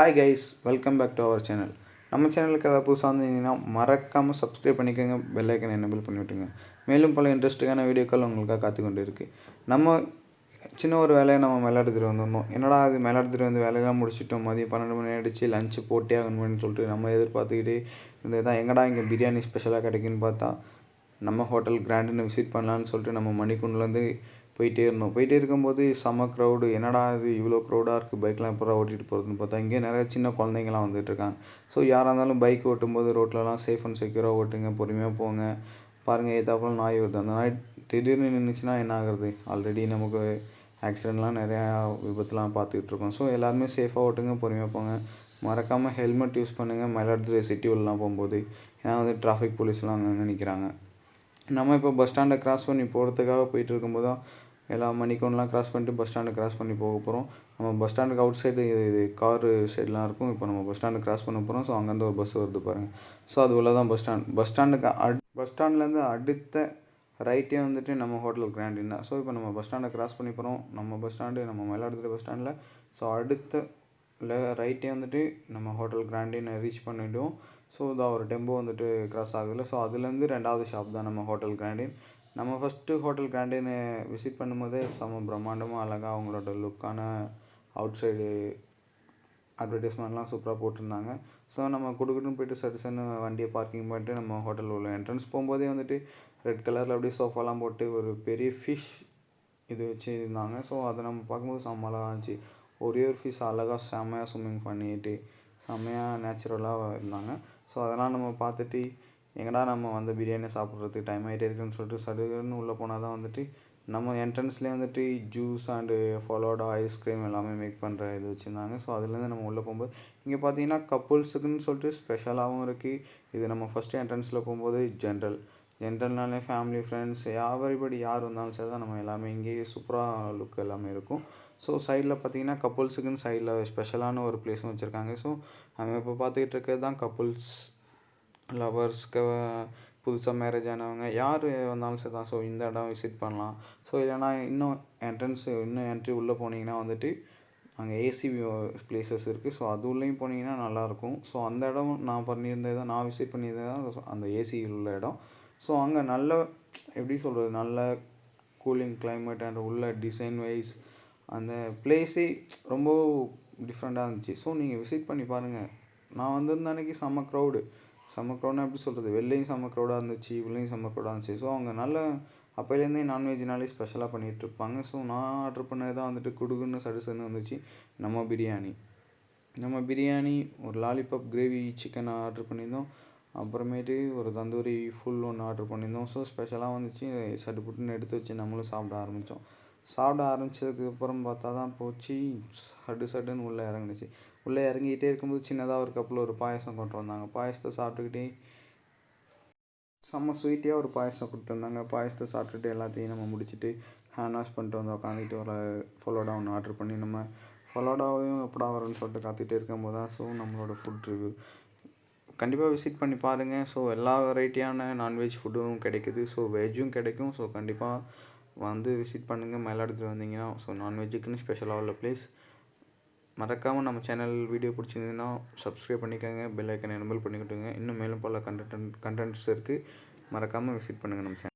Hi guys, welcome back to our channel. நம்ம சேனலுக்கு ஏதாவது புதுசாக வந்தீங்கன்னா மறக்காமல் சப்ஸ்கிரைப் பண்ணிக்கோங்க, பெல் ஐக்கனை எனேபிள் பண்ணி விட்டுருங்க. மேலும் பல இன்ட்ரெஸ்டிங்கான வீடியோக்கள் உங்களுக்காக காத்து கொண்டு இருக்குது. நம்ம சின்ன ஒரு வேலையை நம்ம மயிலாடுதுறை வந்திருந்தோம். என்னடா அது மயிலாடுதுறை வந்து வேலையெல்லாம் முடிச்சிட்டோம், மதியம் 12 மணி ஆகிடுச்சு, லஞ்சு போட்டே ஆகணும்னு சொல்லிட்டு நம்ம எதிர்பார்த்துக்கிட்டே இருந்தது தான். எங்கடா இங்கே பிரியாணி ஸ்பெஷலாக கிடைக்குன்னு பார்த்தா நம்ம ஹோட்டல் கிராண்டுன்னு விசிட் பண்ணலான்னு சொல்லிட்டு நம்ம மணிக்குண்டலேருந்து போயிட்டே இருக்கும்போது செம்ம க்ரௌடு. என்னடா இது இவ்வளோ க்ரௌடாக இருக்குது, பைக்லாம் எப்போ ஓட்டிகிட்டு போகிறதுன்னு பார்த்தா இங்கே நிறைய சின்ன குழந்தைங்களாம் வந்துட்டுருக்காங்க. ஸோ யாராக இருந்தாலும் பைக் ஓட்டும்போது ரோட்லலாம் சேஃப் அண்ட் செக்யூராக ஓட்டுங்க, பொறுமையாக போங்க. பாருங்கள், ஏத்தாப்புல நாய் வருது. அந்த நாய் திடீர்னு நின்றுச்சுன்னா என்ன ஆகுறது? ஆல்ரெடி நமக்கு ஆக்சிடெண்ட்லாம் நிறையா விபத்துலாம் பார்த்துக்கிட்ருக்கோம். ஸோ எல்லாருமே சேஃபாக ஓட்டுங்க, பொறுமையாக போங்க. மறக்காமல் ஹெல்மெட் யூஸ் பண்ணுங்கள் மயிலாடுதுறை சிட்டி உள்ளலாம் போகும்போது. ஏன்னா வந்து டிராஃபிக் போலீஸ்லாம் அங்கங்கே நிற்கிறாங்க. நம்ம இப்போ பஸ் ஸ்டாண்டை க்ராஸ் பண்ணி போகிறதுக்காக போயிட்டு இருக்கும்போது தான் எல்லா மணிக்கொண்டெலாம் க்ராஸ் பண்ணிட்டு பஸ் ஸ்டாண்டை க்ராஸ் பண்ணி போக போகிறோம். நம்ம பஸ் ஸ்டாண்டுக்கு அவுட் சைடு இது காரு சைட்லாம் இருக்கும். இப்போ நம்ம பஸ் ஸ்டாண்டு க்ராஸ் பண்ண போகிறோம். ஸோ அங்கேருந்து ஒரு பஸ் வருது பாருங்கள். ஸோ அது உள்ள தான் பஸ் ஸ்டாண்டுக்கு பஸ் ஸ்டாண்ட்லேருந்து அடுத்த ரைட்டே வந்துட்டு நம்ம ஹோட்டல் கிராண்டின் தான். ஸோ இப்போ நம்ம பஸ் ஸ்டாண்டை க்ராஸ் பண்ணி போகிறோம். நம்ம மயிலாடுதுறை பஸ் ஸ்டாண்டில். ஸோ அடுத்த ரைட்டே வந்துட்டு நம்ம ஹோட்டல் கிராண்டினை ரீச் பண்ணிவிடுவோம். ஸோ இதான் ஒரு டெம்போ வந்துட்டு க்ராஸ் ஆகுதுல்ல. ஸோ அதுலேருந்து 2வது ஷாப் தான் நம்ம ஹோட்டல் கிராண்டின். நம்ம ஃபஸ்ட்டு ஹோட்டல் கிராண்டினை விசிட் பண்ணும்போதே செம்ம பிரம்மாண்டமாக அழகாக அவங்களோட லுக்கான அவுட் சைடு அட்வர்டைஸ்மெண்ட்லாம் சூப்பராக போட்டிருந்தாங்க. ஸோ நம்ம குடுக்குன்னு போய்ட்டு சட்டுன்னு வண்டியை பார்க்கிங் பண்ணிட்டு நம்ம ஹோட்டல் உள்ள என்ட்ரன்ஸ் போகும்போதே வந்துட்டு ரெட் கலரில் அப்படியே சோஃபாலாம் போட்டு ஒரு பெரிய ஃபிஷ் இது வச்சுருந்தாங்க. ஸோ அதை நம்ம பார்க்கும்போது செம்ம அழகாக இருந்துச்சு. ஒரே ஒரு ஃபிஷ் அழகாக செம்மையாக ஸ்விம்மிங் பண்ணிட்டு செம்மையாக நேச்சுரலாக இருந்தாங்க. ஸோ அதெல்லாம் நம்ம பார்த்துட்டு எங்கடா நம்ம வந்து பிரியாணி சாப்பிட்றதுக்கு டைம் ஆகிட்டே இருக்குன்னு சொல்லிட்டு சடுன்னு உள்ளே போனால் தான் வந்துட்டு நம்ம என்ட்ரன்ஸ்லேயே வந்துட்டு ஜூஸ் அண்டு ஃபாலோடா ஐஸ்கிரீம் எல்லாமே மேக் பண்ணுற இது வச்சுருந்தாங்க. ஸோ அதுலேருந்து நம்ம உள்ளே போகும்போது இங்கே பார்த்தீங்கன்னா கப்புள்ஸுக்குன்னு சொல்லிட்டு ஸ்பெஷலாகவும் இருக்குது. இது நம்ம ஃபஸ்ட்டு என்ட்ரன்ஸில் போகும்போது ஜென்ரல்னாலே ஃபேமிலி ஃப்ரெண்ட்ஸ் எவரிபடி யார் வந்தாலும் சரி தான், நம்ம எல்லாமே இங்கேயே சூப்பராக லுக் எல்லாமே இருக்கும். ஸோ சைடில் பார்த்தீங்கன்னா கப்புள்ஸுக்குன்னு சைடில் ஸ்பெஷலான ஒரு பிளேஸும் வச்சுருக்காங்க. ஸோ நம்ம இப்போ பார்த்துக்கிட்டு இருக்கிறது தான் கப்புள்ஸ் லவர்ஸ்க்கு புதுசாக மேரேஜ் ஆனவங்க யார் வந்தாலும் சரி தான். ஸோ இந்த இடம் விசிட் பண்ணலாம். ஸோ இல்லைனா இன்னும் என்ட்ரி உள்ளே போனீங்கன்னா வந்துட்டு அங்கே ஏசி பிளேசஸ் இருக்குது. ஸோ அது உள்ளேயும் போனீங்கன்னா நல்லாயிருக்கும். ஸோ அந்த இடம் நான் விசிட் பண்ணியிருந்தது தான் அந்த ஏசி உள்ள இடம். ஸோ அங்கே நல்ல எப்படி சொல்கிறது, நல்ல கூலிங் கிளைமேட் அண்ட் உள்ள டிசைன் வைஸ் அந்த பிளேஸே ரொம்ப டிஃப்ரெண்ட்டாக இருந்துச்சு. ஸோ நீங்கள் விசிட் பண்ணி பாருங்கள். நான் வந்திருந்த அன்றைக்கி செம்ம க்ரௌடுனா எப்படி சொல்கிறது, வெளிலையும் செம்ம க்ரௌடாக இருந்துச்சு, உள்ளேயும் செம்ம க்ரௌடாக இருந்துச்சு. ஸோ அவங்க நல்ல அப்போலேருந்தே நான்வெஜ்னாலே ஸ்பெஷலாக பண்ணிகிட்ருப்பாங்க. ஸோ நான் ஆர்டர் பண்ணது தான் வந்துட்டு குடுகுன்னு சடுசன்னு வந்துச்சு நம்ம பிரியாணி ஒரு லாலிபாப் கிரேவி சிக்கன் ஆர்டர் பண்ணியிருந்தோம். அப்புறமேட்டு ஒரு தந்தூரி ஃபுல் ஒன்று ஆர்டர் பண்ணியிருந்தோம். ஸோ ஸ்பெஷலாக வந்துச்சு. சட்டுப்புட்டுன்னு எடுத்து வச்சு நம்மளும் சாப்பிட ஆரம்பித்ததுக்கப்புறம் பார்த்தா தான் போச்சு சட்டுன்னு உள்ளே இறங்கிட்டே இருக்கும்போது சின்னதாக ஒரு கப்பில் ஒரு பாயசம் கொண்டு வந்தாங்க. பாயசத்தை சாப்பிட்டுக்கிட்டே செம்ம ஸ்வீட்டியாக ஒரு பாயசம் கொடுத்துருந்தாங்க. பாயசத்தை சாப்பிட்டுட்டு எல்லாத்தையும் நம்ம முடிச்சுட்டு ஹேண்ட் வாஷ் பண்ணிட்டு வந்து உட்காந்துட்டு ஒரு ஃபலோடா ஒன்று ஆர்டர் பண்ணி நம்ம ஃபலோடாவையும் எப்படா வரும்னு சொல்லிட்டு காத்துகிட்டே இருக்கும்போது தான் ஸோ நம்மளோட ஃபுட் ரிவ்யூ கண்டிப்பாக விசிட் பண்ணி பாருங்கள். ஸோ எல்லா வெரைட்டியான நான்வெஜ் ஃபுட்டும் கிடைக்குது. ஸோ வெஜ்ஜும் கிடைக்கும். ஸோ கண்டிப்பாக வந்து விசிட் பண்ணுங்கள் மயிலாடுதுறை வந்தீங்கன்னா. ஸோ நான்வெஜ்ஜுக்குன்னு ஸ்பெஷலாக உள்ள பிளேஸ். மறக்காமல் நம்ம சேனல் வீடியோ பிடிச்சிருந்ததுன்னா சப்ஸ்கிரைப் பண்ணிக்கோங்க, பெல் ஐக்கனை எனேபிள் பண்ணிக்கிட்டுங்க. இன்னும் மேலும் பல கண்டென்ட்ஸ் இருக்குது. மறக்காமல் விசிட் பண்ணுங்கள் நம்ம சேனல்.